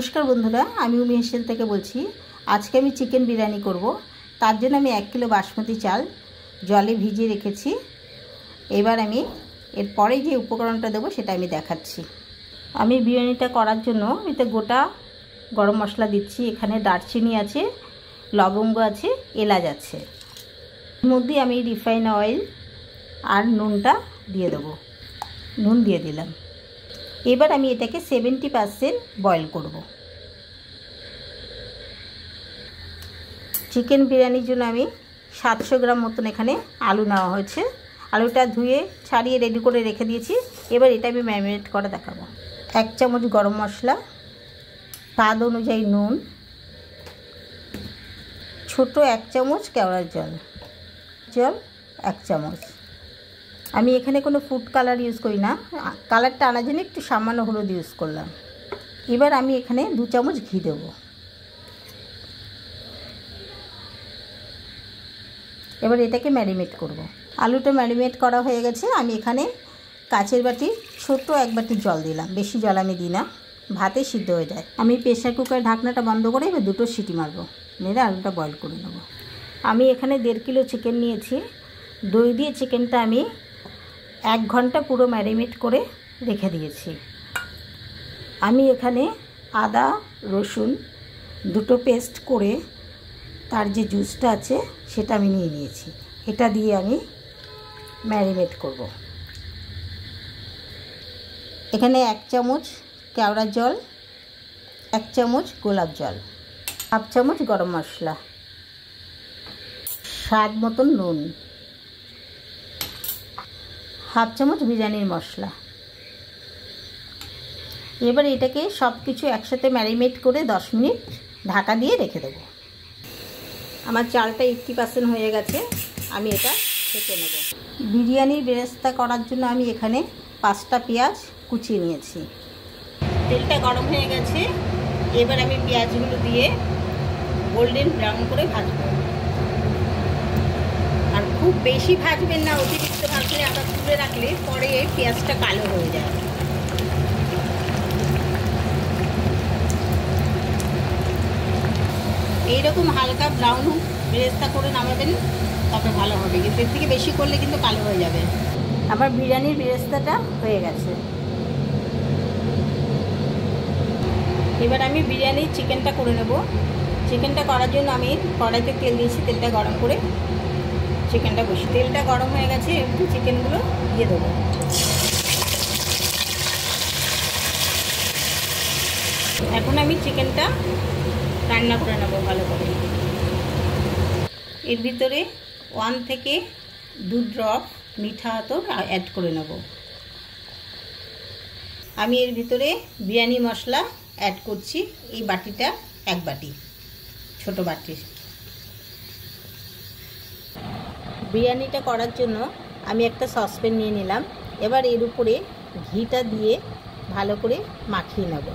নমস্কার বন্ধুরা, আমি উমি হেসেল থেকে বলছি। আজকে আমি চিকেন বিরিয়ানি করব। তার জন্য আমি 1 কিলো বাসমতি চাল জলে ভিজিয়ে রেখেছি। এবার আমি এরপরে যে উপকরণটা দেবো সেটা আমি দেখাচ্ছি। আমি বিরিয়ানিটা করার জন্য এতে গোটা গরম মশলা দিচ্ছি। এখানে দারচিনি আছে, লবঙ্গ আছে, এলাচ আছে। এর মধ্যে আমি রিফাইন অয়েল আর নুনটা দিয়ে দেবো। নুন দিয়ে দিলাম। এবার আমি এটাকে 70% বয়েল করব। চিকেন বিরিয়ানির জন্য আমি 700 গ্রাম মতন এখানে আলু নেওয়া হয়েছে। আলুটা ধুয়ে ছাড়িয়ে রেডি করে রেখে দিয়েছি। এবার এটা আমি ম্যারিনেট করে দেখাবো। 1 চামচ গরম মশলা, স্বাদ অনুযায়ী নুন, ছোট 1 চামচ কেওড়ার জল 1 চামচ। আমি এখানে কোনো ফুড কালার ইউজ করি না, কালারটা আনার জন্য একটু সামান্য হলুদ ইউজ করলাম। এবার আমি এখানে 2 চামচ ঘি দেবো। এবার এটাকে ম্যারিনেট করব। আলুটা ম্যারিনেট করা হয়ে গেছে। আমি এখানে কাচের বাটি ছোট 1 বাটি জল দিলাম। বেশি জল আমি দিই না, ভাতে সিদ্ধ হয়ে যায়। আমি প্রেসার কুকারের ঢাকনাটা বন্ধ করে এবার 2টো সিটি মারবো, মেরে আলুটা বয়েল করে নেব। আমি এখানে 1.5 কিলো চিকেন নিয়েছি। দই দিয়ে চিকেনটা আমি 1 ঘন্টা পুরো ম্যারিনেট করে রেখে দিয়েছি। আমি এখানে আদা রসুন দুটো পেস্ট করে তার যে জুসটা আছে সেটা আমি নিয়ে নিয়েছি। এটা দিয়ে আমি ম্যারিনেট করব। এখানে 1 চামচ কেওড়ার জল, 1 চামচ গোলাপ জল, 1/2 চামচ গরম মশলা, স্বাদ মতন নুন, 1/2 চামচ বিরিয়ানির মশলা। এবার এটাকে সব কিছু একসাথে ম্যারিনেট করে 10 মিনিট ঢাকা দিয়ে রেখে দেবো। আমার চালটা 80% হয়ে গেছে। আমি এটা ছেঁকে নেব। বিরিয়ানির বেরেস্তা করার জন্য আমি এখানে 5টা পেঁয়াজ কুচিয়ে নিয়েছি। তেলটা গরম হয়ে গেছে। এবার আমি পেঁয়াজগুলো দিয়ে গোল্ডেন ব্রাউন করে ভাজবো। আর খুব বেশি ভাজবেন না, অতিরিক্ত ভাজলে আবার তুলে রাখলে পরে পেঁয়াজটা কালো হয়ে যায়। এইরকম হালকা ব্রাউন বেরেস্তা করে নামাবেন, তবে ভালো হবে। কিন্তু এর থেকে বেশি করলে কিন্তু কালো হয়ে যাবে। আমার বিরিয়ানির বেরেস্তাটা হয়ে গেছে। এবার আমি বিরিয়ানির চিকেনটা করে নেব। চিকেনটা করার জন্য আমি কড়াইতে তেল দিয়েছি। তেলটা গরম করে চিকেনটা বসি। তেলটা গরম হয়ে গেছে, একটু চিকেনগুলো দিয়ে দেবো। এখন আমি চিকেনটা রান্না করে নেব ভালো করে। এর ভিতরে 1 থেকে 2 ড্রপ মিঠা আতর অ্যাড করে নেব। আমি এর ভিতরে বিরিয়ানি মশলা অ্যাড করছি। এই বাটিটা 1 বাটি, ছোট বাটি। বিরিয়ানিটা করার জন্য আমি একটা সসপ্যান নিয়ে নিলাম। এবার এর উপরে ঘিটা দিয়ে ভালো করে মাখিয়ে নেব।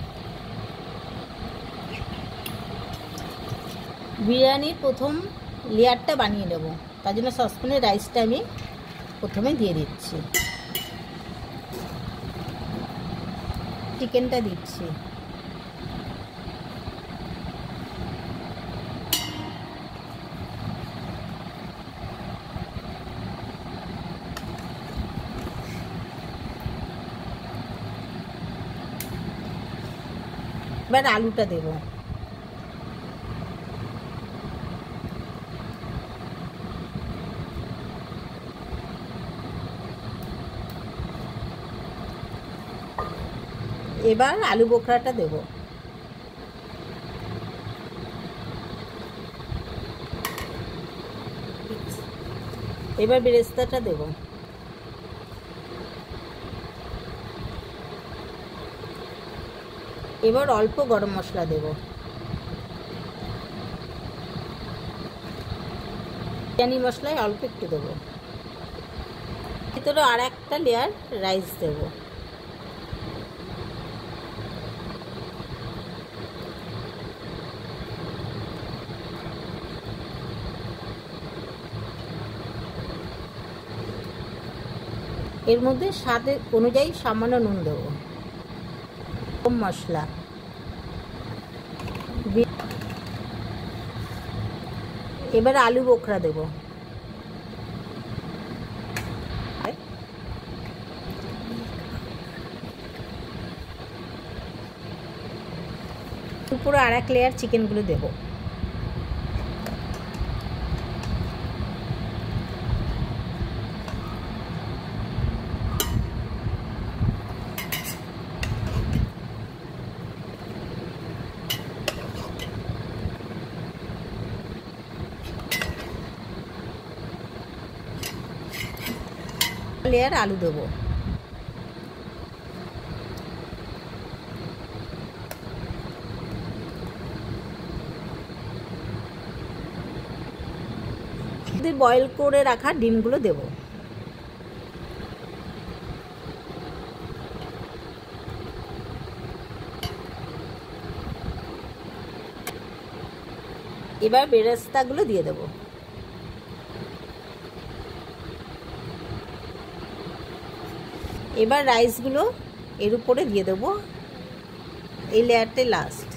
বিরিয়ানির প্রথম লেয়ারটা বানিয়ে নেব, তার জন্য সসপ্যানে রাইসটা আমি প্রথমে দিয়ে দিচ্ছি। চিকেনটা দিচ্ছি। এবার আলুটা দেব। এবার আলু বোখরাটা দেব। এবার বেরেস্তাটা দেব। এবার অল্প গরম মশলা দেব। বিরিয়ানি মশলায় অল্প একটু দেবো। ভিতরে আর একটা লেয়ার রাইস দেব। এর মধ্যে স্বাদ অনুযায়ী সামান্য নুন দেব। গরম মশলা, এবার আলু বোখরা দেব। উপরে আর এক লেয়ার চিকেনগুলো দেব। লেয়ার আলু দেবো। বয়েল করে রাখা ডিমগুলো দেব। এবার বেরেস্তাগুলো দিয়ে দেব। এবার রাইসগুলো এর উপরে দিয়ে দেব। এই লেয়ারটা লাস্ট।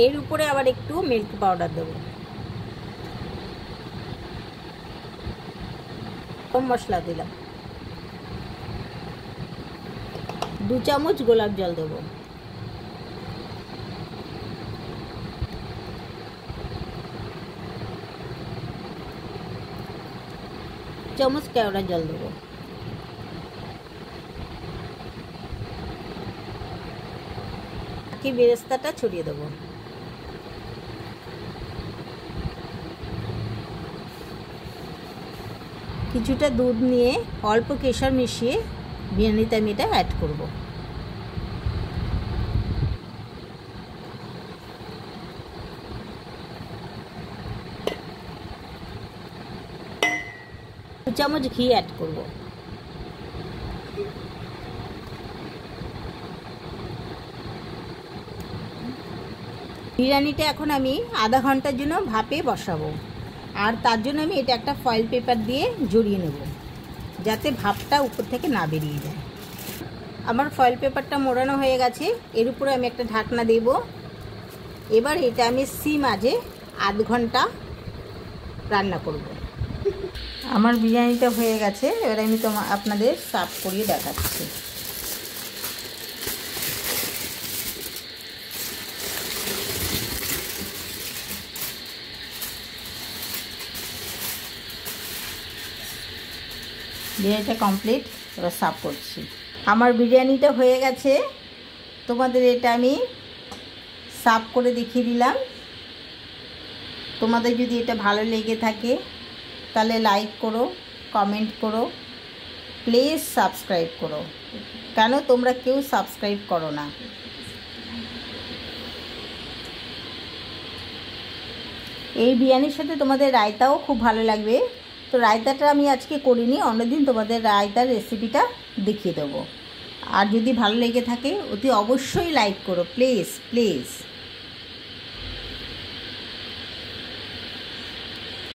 এর উপরে আবার একটু মিল্ক পাউডার দেব। কম মশলা দিলাম। 2 চামচ গোলাপ জল দেব। চামচ কেওড়া জল দেব। বাকি বেরেস্তাটা ছড়িয়ে দেব। কিছুটা দুধ নিয়ে অল্প কেশর মিশিয়ে বিরিয়ানিতে আমি এটা অ্যাড করব। দু চামচ ঘি অ্যাড করব। বিরিয়ানিটা এখন আমি আধা ঘন্টার জন্য ভাপে বসাবো। আর তার জন্য আমি এটা একটা ফয়েল পেপার দিয়ে জড়িয়ে নেব, যাতে ভাপটা উপর থেকে না বেরিয়ে যায়। আমার ফয়েল পেপারটা মোড়ানো হয়ে গেছে। এর উপরে আমি একটা ঢাকনা দেব। এবার এটা আমি সিম আঁচে আধ ঘন্টা রান্না করব। আমার বিরিয়ানিটা হয়ে গেছে। এবার আমি আপনাদের সার্ভ করিয়ে দেখাচ্ছি। বিরিয়ানিটা কমপ্লিট। এবার সার্ভ করছি। আমার বিরিয়ানিটা হয়ে গেছে। তোমাদের এটা আমি সার্ভ করে দেখিয়ে দিলাম। তোমাদের যদি এটা ভালো লেগে থাকে তাহলে লাইক করো, কমেন্ট করো, প্লিজ সাবস্ক্রাইব করো। কেন তোমরা কেউ সাবস্ক্রাইব করো না? এই বিরিয়ানির সাথে তোমাদের রায়তাও খুব ভালো লাগবে। তো রায়তাটা আমি আজকে করিনি, অন্যদিন তোমাদের রায়তার রেসিপিটা দেখিয়ে দেবো। আর যদি ভালো লেগে থাকে অতি অবশ্যই লাইক করো, প্লিজ প্লিজ।